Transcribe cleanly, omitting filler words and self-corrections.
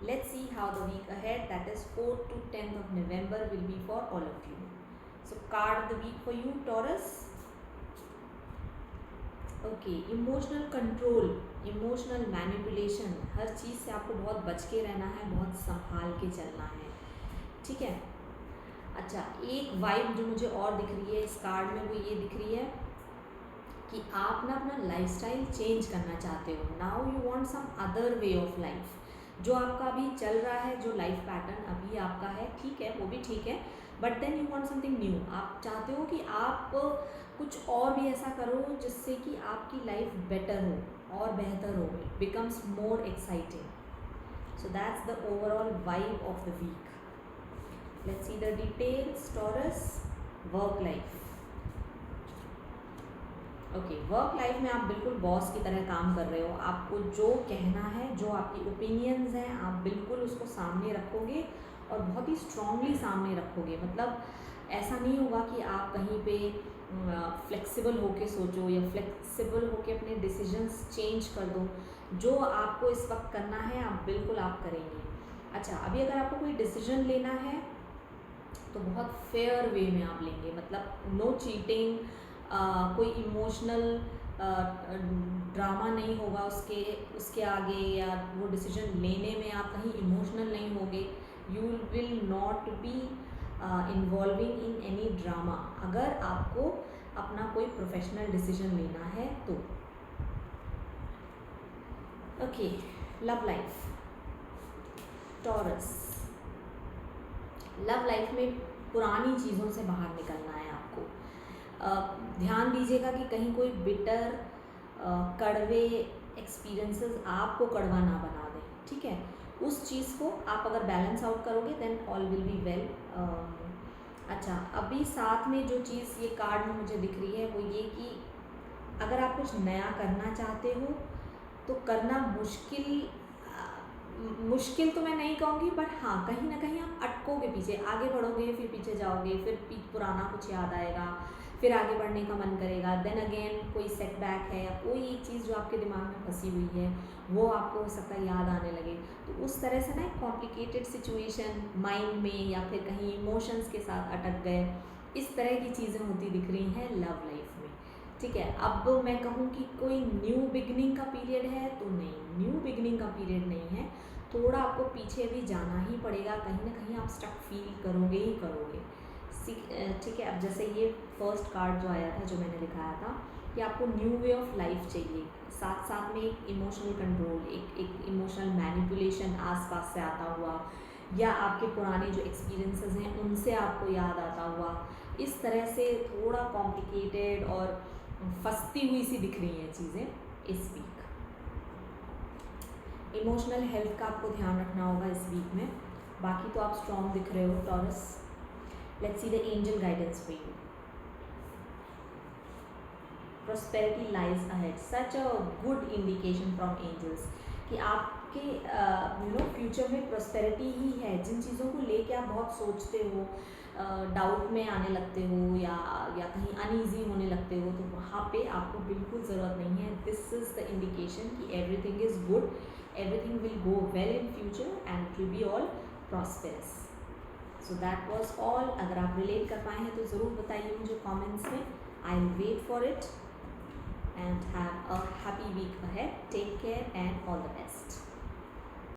Let's see how the week ahead, that is 4th to 10th of November, will be for all of you. So card of the week for you, Taurus. Okay, emotional control, emotional manipulation, हर चीज़ से आपको बहुत बच के रहना है, बहुत संभाल के चलना है, ठीक है। अच्छा, एक वाइब जो मुझे और दिख रही है इस कार्ड में, वो ये दिख रही है कि आप ना अपना लाइफस्टाइल चेंज करना चाहते हो। Now you want some other way of life. जो आपका अभी चल रहा है, जो लाइफ पैटर्न अभी आपका है, ठीक है, वो भी ठीक है, but then you want something new. आप चाहते हो कि आप कुछ और भी ऐसा करो जिससे कि आपकी लाइफ बेटर हो और बेहतर हो, it becomes more exciting. So that's the overall vibe of the week. Let's see the details. Taurus, work life. Okay, work life में आप बिल्कुल बॉस की तरह काम कर रहे हो। आपको जो कहना है, जो आपकी ओपिनियंस हैं, आप बिल्कुल उसको सामने रखोगे और बहुत ही स्ट्रांगली सामने रखोगे। मतलब ऐसा नहीं होगा कि आप कहीं पे फ्लेक्सिबल होके सोचो या फ्लेक्सिबल होके अपने डिसीजंस चेंज कर दो। जो आपको इस वक्त करना है, आप बिल्कुल आप करेंगे। अच्छा, अभी अगर आपको कोई डिसीजन लेना है तो बहुत फेयर वे में आप लेंगे, मतलब नो चीटिंग, कोई इमोशनल ड्रामा नहीं होगा उसके आगे, या वो डिसीजन लेने में आप कहीं इमोशनल नहीं होगे। You will not be involving in any drama अगर आपको अपना कोई प्रोफेशनल डिसीजन लेना है तो। Okay, love life. Taurus, love life में पुरानी चीज़ों से बाहर निकलना है आपको। ध्यान दीजिएगा कि कहीं कोई बिटर कड़वे एक्सपीरियंसेस आपको कड़वा ना बना दें, ठीक है। उस चीज़ को आप अगर बैलेंस आउट करोगे then all will be well. अच्छा, अभी साथ में जो चीज़ ये कार्ड में मुझे दिख रही है वो ये कि अगर आप कुछ नया करना चाहते हो तो करना मुश्किल तो मैं नहीं कहूँगी, बट हाँ, कहीं ना कहीं आप अटकोगे पीछे। आगे बढ़ोगे, फिर पीछे जाओगे, फिर पुराना कुछ याद आएगा, फिर आगे बढ़ने का मन करेगा, देन अगेन कोई सेटबैक है या कोई एक चीज़ जो आपके दिमाग में फंसी हुई है वो आपको हो सकता है याद आने लगे। तो उस तरह से ना एक कॉम्प्लिकेटेड सिचुएशन माइंड में या फिर कहीं इमोशंस के साथ अटक गए, इस तरह की चीज़ें होती दिख रही हैं लव लाइफ में, ठीक है। अब मैं कहूँ कि कोई न्यू बिगनिंग का पीरियड है तो नहीं, न्यू बिगनिंग का पीरियड नहीं है। थोड़ा आपको पीछे भी जाना ही पड़ेगा, कहीं ना कहीं आप स्टक फील करोगे ही करोगे, ठीक है। अब जैसे ये फर्स्ट कार्ड जो आया था, जो मैंने दिखाया था कि आपको न्यू वे ऑफ लाइफ चाहिए, साथ साथ में एक इमोशनल कंट्रोल, एक इमोशनल मैनिपुलेशन आसपास से आता हुआ, या आपके पुराने जो एक्सपीरियंसेस हैं उनसे आपको याद आता हुआ, इस तरह से थोड़ा कॉम्प्लिकेटेड और फंसती हुई सी दिख रही हैं चीज़ें इस वीक। इमोशनल हेल्थ का आपको ध्यान रखना होगा इस वीक में, बाकी तो आप स्ट्रॉन्ग दिख रहे हो taurus. Let's see the angel guidance for you. prosperity lies ahead, such a good indication from angels कि आपके फ्यूचर में प्रॉस्पेरिटी ही है। जिन चीज़ों को लेके आप बहुत सोचते हो, डाउट में आने लगते हो या कहीं अनईजी होने लगते हो, तो वहाँ पे आपको बिल्कुल ज़रूरत नहीं है। दिस इज़ द इंडिकेशन कि everything is good, everything will go well in future and it will be all prosperous. So that was all. अगर आप रिलेट कर पाए हैं तो ज़रूर बताइए मुझे कॉमेंट्स में। I will wait for it and have a happy week ahead. Take care and all the best.